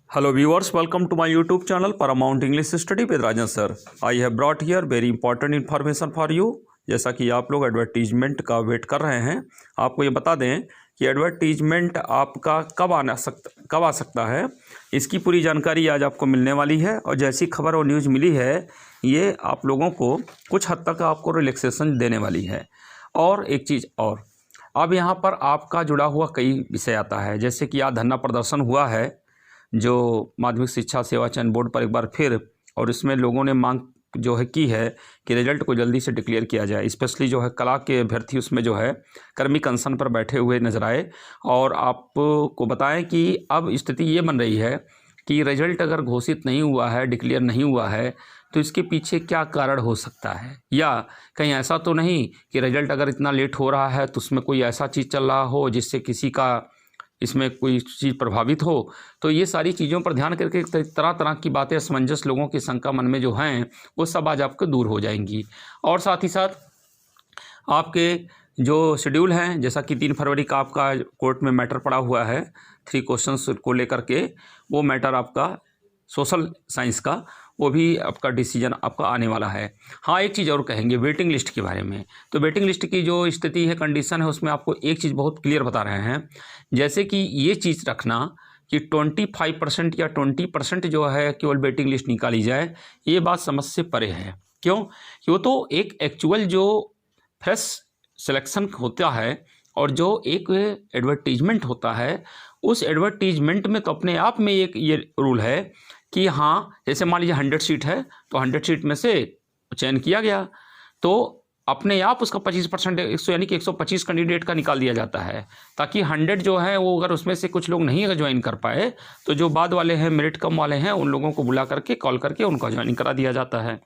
Hello viewers, welcome to my YouTube channel Paramount English Study with Rajan sir. I have brought here very important information for you. जैसा कि आप लोग advertisement का wait कर रहे हैं, आपको ये बता दें कि एडवर्टीजमेंट आपका कब आ सकता है, इसकी पूरी जानकारी आज आपको मिलने वाली है। और जैसी खबर और न्यूज़ मिली है, ये आप लोगों को कुछ हद तक आपको रिलैक्सेशन देने वाली है। और एक चीज़ और, अब यहाँ पर आपका जुड़ा हुआ कई विषय आता है, जैसे कि आज धरना प्रदर्शन हुआ है जो माध्यमिक शिक्षा सेवा चयन बोर्ड पर एक बार फिर, और इसमें लोगों ने मांग जो है की है कि रिजल्ट को जल्दी से डिक्लेयर किया जाए। स्पेशली जो है कला के अभ्यर्थी उसमें जो है कर्मिक अनशन पर बैठे हुए नजर आए। और आपको बताएं कि अब स्थिति ये बन रही है कि रिजल्ट अगर घोषित नहीं हुआ है, डिक्लेयर नहीं हुआ है, तो इसके पीछे क्या कारण हो सकता है, या कहीं ऐसा तो नहीं कि रिजल्ट अगर इतना लेट हो रहा है तो उसमें कोई ऐसा चीज़ चल रहा हो जिससे किसी का इसमें कोई चीज़ प्रभावित हो। तो ये सारी चीज़ों पर ध्यान करके तरह तरह की बातें, असमंजस लोगों की शंका मन में जो हैं वो सब आज आपको दूर हो जाएंगी। और साथ ही साथ आपके जो शेड्यूल हैं, जैसा कि 3 फरवरी का आपका कोर्ट में मैटर पड़ा हुआ है 3 क्वेश्चंस को लेकर के, वो मैटर आपका सोशल साइंस का, वो भी आपका डिसीजन आपका आने वाला है। हाँ, एक चीज़ और कहेंगे वेटिंग लिस्ट के बारे में। तो वेटिंग लिस्ट की जो स्थिति है, कंडीशन है, उसमें आपको एक चीज़ बहुत क्लियर बता रहे हैं, जैसे कि ये चीज़ रखना कि 25% या 20% जो है केवल वेटिंग लिस्ट निकाली जाए, ये बात समझ से परे है। क्यों? वो तो एक एक्चुअल जो फ्रेश सिलेक्शन होता है और जो एक एडवर्टीजमेंट होता है, उस एडवर्टीजमेंट में तो अपने आप में एक ये रूल है कि हाँ, जैसे मान लीजिए 100 सीट है तो 100 सीट में से चयन किया गया, तो अपने आप उसका 25% यानी कि 125 कैंडिडेट का निकाल दिया जाता है, ताकि 100 जो है वो अगर उसमें से कुछ लोग नहीं अगर ज्वाइन कर पाए तो जो बाद वाले हैं, मेरिट कम वाले हैं, उन लोगों को बुला करके कॉल करके उनका ज्वाइनिंग करा दिया जाता है।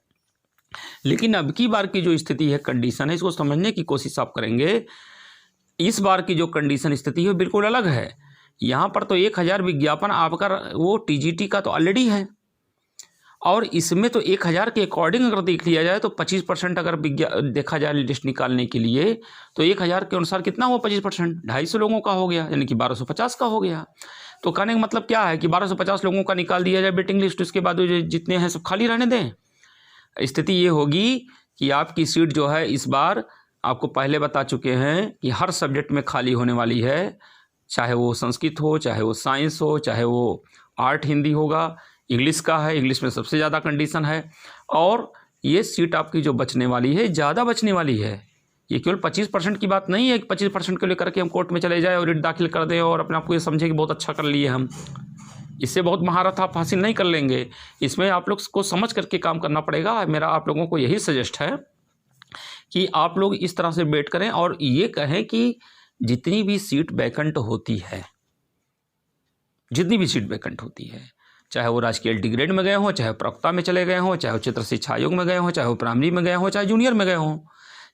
लेकिन अब की बार की जो स्थिति है, कंडीशन है, इसको समझने की कोशिश आप करेंगे। इस बार की जो कंडीशन स्थिति है बिल्कुल अलग है। यहाँ पर तो 1000 विज्ञापन आपका वो टीजीटी का तो ऑलरेडी है, और इसमें तो 1000 के अकॉर्डिंग अगर देख लिया जाए तो 25% अगर देखा जाए लिस्ट निकालने के लिए, तो 1000 के अनुसार कितना हुआ 25%? 250 लोगों का हो गया, यानी कि 1250 का हो गया। तो कहने का मतलब क्या है कि 1250 लोगों का निकाल दिया जाए वेटिंग लिस्ट, उसके बाद जितने हैं सब खाली रहने दें। स्थिति ये होगी कि आपकी सीट जो है इस बार, आपको पहले बता चुके हैं कि हर सब्जेक्ट में खाली होने वाली है, चाहे वो संस्कृत हो, चाहे वो साइंस हो, चाहे वो आर्ट हिंदी होगा, इंग्लिश का है, इंग्लिश में सबसे ज़्यादा कंडीशन है। और ये सीट आपकी जो बचने वाली है, ज़्यादा बचने वाली है। ये केवल 25% की बात नहीं है कि 25% को लेकर के हम कोर्ट में चले जाए और रिट दाखिल कर दें और अपने आप को ये समझे कि बहुत अच्छा कर लिए हम। इससे बहुत महारत आप हासिल नहीं कर लेंगे। इसमें आप लोग को समझ करके काम करना पड़ेगा। मेरा आप लोगों को यही सजेस्ट है कि आप लोग इस तरह से वेट करें और ये कहें कि जितनी भी सीट वैकेंट होती है, जितनी भी सीट वैकेंट होती है, चाहे वो राजकीय डिग्रेड में गए हों, चाहे प्रवक्ता में चले गए हों, चाहे वो चित्र शिक्षा आयोग में गए हों, चाहे वो प्राइमरी में गए हों, चाहे जूनियर में गए हों,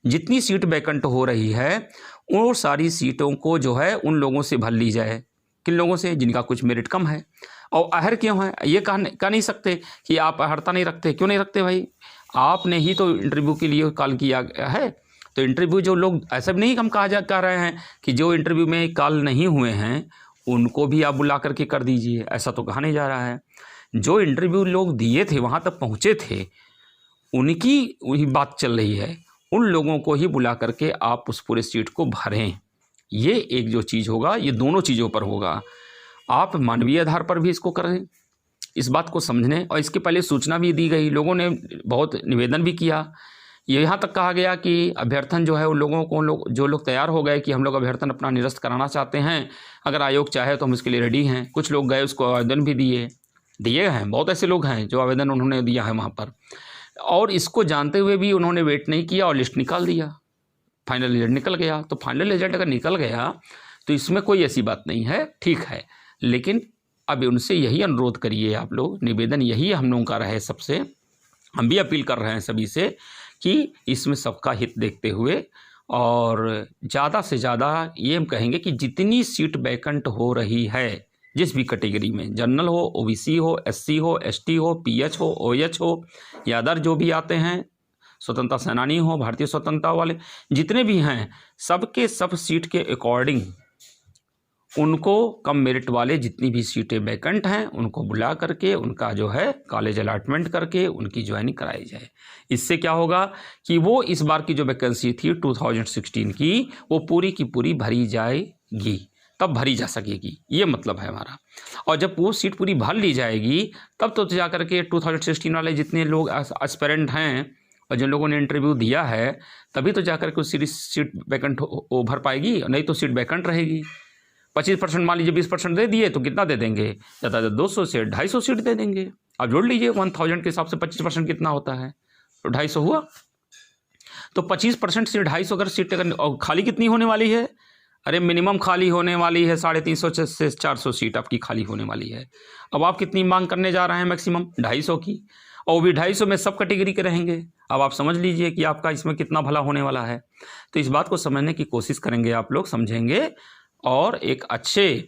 जितनी सीट वैकेंट हो रही है वो सारी सीटों को जो है उन लोगों से भर ली जाए। किन लोगों से? जिनका कुछ मेरिट कम है। और आहर क्यों है? ये कह नहीं सकते कि आप अहर्ता नहीं रखते। क्यों नहीं रखते भाई? आपने ही तो इंटरव्यू के लिए कॉल किया है। तो इंटरव्यू जो लोग, ऐसा भी नहीं हम कह रहे हैं कि जो इंटरव्यू में कॉल नहीं हुए हैं उनको भी आप बुला करके कर दीजिए, ऐसा तो कहा नहीं जा रहा है। जो इंटरव्यू लोग दिए थे, वहाँ तक पहुँचे थे, उनकी वही बात चल रही है। उन लोगों को ही बुला करके आप उस पूरे सीट को भरें। ये एक जो चीज़ होगा, ये दोनों चीज़ों पर होगा। आप मानवीय आधार पर भी इसको करें, इस बात को समझने, और इसके पहले सूचना भी दी गई, लोगों ने बहुत निवेदन भी किया। ये यहाँ तक कहा गया कि अभ्यर्थन जो है उन लोगों को, जो लोग तैयार हो गए कि हम लोग अभ्यर्थन अपना निरस्त कराना चाहते हैं, अगर आयोग चाहे तो हम इसके लिए रेडी हैं। कुछ लोग गए, उसको आवेदन भी दिए हैं। बहुत ऐसे लोग हैं जो आवेदन उन्होंने दिया है वहाँ पर, और इसको जानते हुए भी उन्होंने वेट नहीं किया और लिस्ट निकाल दिया। फाइनल रिजल्ट निकल गया। तो फाइनल रिजल्ट अगर निकल गया तो इसमें कोई ऐसी बात नहीं है, ठीक है। लेकिन अब उनसे यही अनुरोध करिए आप लोग, निवेदन यही हम लोगों का रहे सबसे, हम भी अपील कर रहे हैं सभी से कि इसमें सबका हित देखते हुए, और ज़्यादा से ज़्यादा ये हम कहेंगे कि जितनी सीट वैकेंट हो रही है जिस भी कैटेगरी में, जनरल हो, ओबीसी हो, एससी हो, एसटी हो, पीएच हो, ओएच हो, या अदर जो भी आते हैं, स्वतंत्रता सेनानी हो, भारतीय स्वतंत्रता वाले जितने भी हैं, सबके सब सीट के अकॉर्डिंग उनको कम मेरिट वाले जितनी भी सीटें वैकेंट हैं उनको बुला करके उनका जो है कॉलेज अलॉटमेंट करके उनकी ज्वाइनिंग कराई जाए। इससे क्या होगा कि वो इस बार की जो वैकेंसी थी 2016 की वो पूरी की पूरी भरी जाएगी, तब भरी जा सकेगी, ये मतलब है हमारा। और जब वो सीट पूरी भर ली जाएगी तब तो जा करके 2016 वाले जितने लोग एस्पिरेंट हैं और जिन लोगों ने इंटरव्यू दिया है तभी तो जाकर के उस सीट वैकेंट भर पाएगी, नहीं तो सीट वैकेंट रहेगी। 25% मान लीजिए 20% दे दिए तो कितना दे देंगे, ज़्यादा से 200 से 250 सीट दे देंगे। अब जोड़ लीजिए 1000 के हिसाब से 25% कितना होता है, तो 250 हुआ। तो 25% से 250 अगर सीट और खाली कितनी होने वाली है, अरे मिनिमम खाली होने वाली है 350 से 400 सीट आपकी खाली होने वाली है। अब आप कितनी मांग करने जा रहे हैं, मैक्सिमम 250 की, और वो भी 250 में सब कैटेगरी के रहेंगे। अब आप समझ लीजिए कि आपका इसमें कितना भला होने वाला है। तो इस बात को समझने की कोशिश करेंगे आप लोग, समझेंगे और एक अच्छे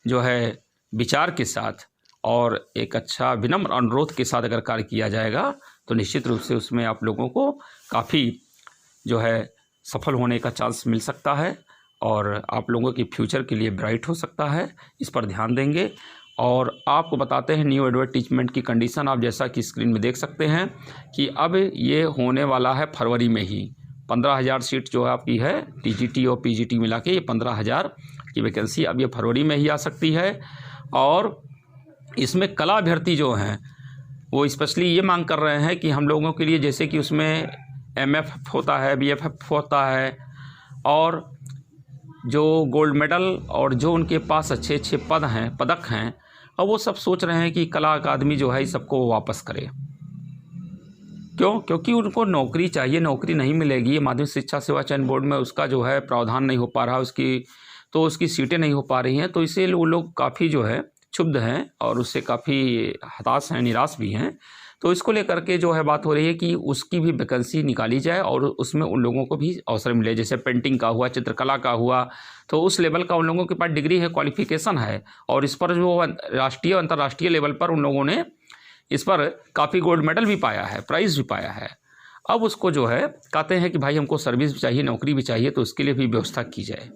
जो है विचार के साथ और एक अच्छा विनम्र अनुरोध के साथ अगर कार्य किया जाएगा तो निश्चित रूप से उसमें आप लोगों को काफ़ी जो है सफल होने का चांस मिल सकता है और आप लोगों की फ्यूचर के लिए ब्राइट हो सकता है। इस पर ध्यान देंगे। और आपको बताते हैं न्यू एडवर्टीजमेंट की कंडीशन आप जैसा कि स्क्रीन में देख सकते हैं कि अब ये होने वाला है फरवरी में ही। 15,000 सीट जो आपकी है टीजीटी और पीजीटी मिला के, ये 15,000 की वैकेंसी अब ये फरवरी में ही आ सकती है। और इसमें कला अभ्यर्थी जो हैं वो स्पेशली ये मांग कर रहे हैं कि हम लोगों के लिए, जैसे कि उसमें एमएफ होता है, बीएफएफ होता है, और जो गोल्ड मेडल और जो उनके पास अच्छे अच्छे पदक हैं, और वो सब सोच रहे हैं कि कला अकादमी जो है इस सबको वापस करे। क्यों? क्योंकि उनको नौकरी चाहिए, नौकरी नहीं मिलेगी। माध्यमिक शिक्षा सेवा चयन बोर्ड में उसका जो है प्रावधान नहीं हो पा रहा, उसकी सीटें नहीं हो पा रही हैं, तो इससे वो लोग काफ़ी जो है क्षुब्ध हैं और उससे काफ़ी हताश हैं, निराश भी हैं। तो इसको लेकर के जो है बात हो रही है कि उसकी भी वैकेंसी निकाली जाए और उसमें उन लोगों को भी अवसर मिले। जैसे पेंटिंग का हुआ, चित्रकला का हुआ, तो उस लेवल का उन लोगों के पास डिग्री है, क्वालिफिकेशन है, और इस पर जो राष्ट्रीय अंतर्राष्ट्रीय लेवल पर उन लोगों ने इस पर काफ़ी गोल्ड मेडल भी पाया है, प्राइज़ भी पाया है। अब उसको जो है कहते हैं कि भाई हमको सर्विस भी चाहिए, नौकरी भी चाहिए, तो उसके लिए भी व्यवस्था की जाए।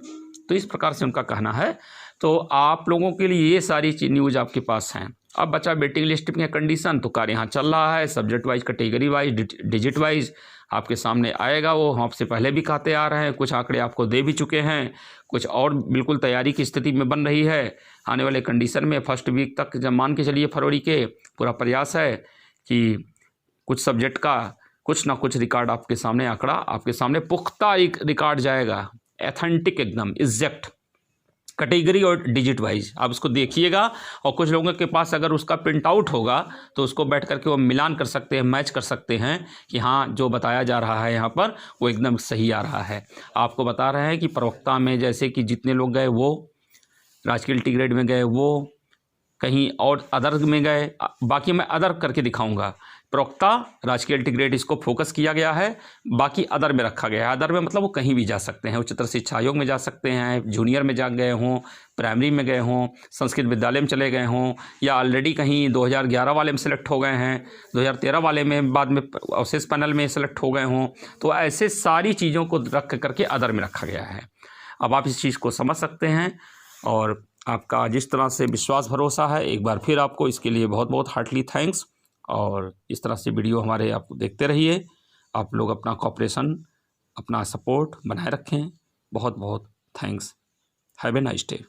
तो इस प्रकार से उनका कहना है। तो आप लोगों के लिए ये सारी न्यूज़ आपके पास हैं। अब बचा वेटिंग लिस्ट की कंडीशन, तो कार्य यहाँ चल रहा है। Subject wise, category wise, digit wise आपके सामने आएगा। वो हम आपसे पहले भी कहते आ रहे हैं, कुछ आंकड़े आपको दे भी चुके हैं, कुछ और बिल्कुल तैयारी की स्थिति में बन रही है। आने वाले कंडीशन में फर्स्ट वीक तक जब मान के चलिए फरवरी के, पूरा प्रयास है कि कुछ सब्जेक्ट का कुछ ना कुछ रिकॉर्ड आपके सामने, आंकड़ा आपके सामने पुख्ता एक रिकॉर्ड जाएगा, एथेंटिक, एकदम एग्जैक्ट, कैटेगरी और डिजिट वाइज आप उसको देखिएगा। और कुछ लोगों के पास अगर उसका प्रिंट आउट होगा तो उसको बैठ करके वो मिलान कर सकते हैं, मैच कर सकते हैं कि हाँ जो बताया जा रहा है यहाँ पर वो एकदम सही आ रहा है। आपको बता रहे हैं कि प्रवक्ता में जैसे कि जितने लोग गए वो राजकीय इंटीग्रेट में गए, वो कहीं और अदर में गए, बाकी मैं अदर करके दिखाऊंगा। प्रवक्ता, राजकीय इंटीग्रेट इसको फोकस किया गया है, बाकी अदर में रखा गया है। अदर में मतलब वो कहीं भी जा सकते हैं, उच्चतर शिक्षा आयोग में जा सकते हैं, जूनियर में जा गए हों, प्राइमरी में गए हों, संस्कृत विद्यालय में चले गए हों, या ऑलरेडी कहीं 2011 वाले में सेलेक्ट हो गए हैं, 2013 वाले में बाद में अवशेष पैनल में सेलेक्ट हो गए हों। तो ऐसे सारी चीज़ों को रख करके अदर में रखा गया है। अब आप इस चीज़ को समझ सकते हैं और आपका जिस तरह से विश्वास भरोसा है, एक बार फिर आपको इसके लिए बहुत बहुत हार्टली थैंक्स। और इस तरह से वीडियो हमारे आप देखते रहिए। आप लोग अपना कोऑपरेशन, अपना सपोर्ट बनाए रखें। बहुत बहुत thanks. Have a nice day.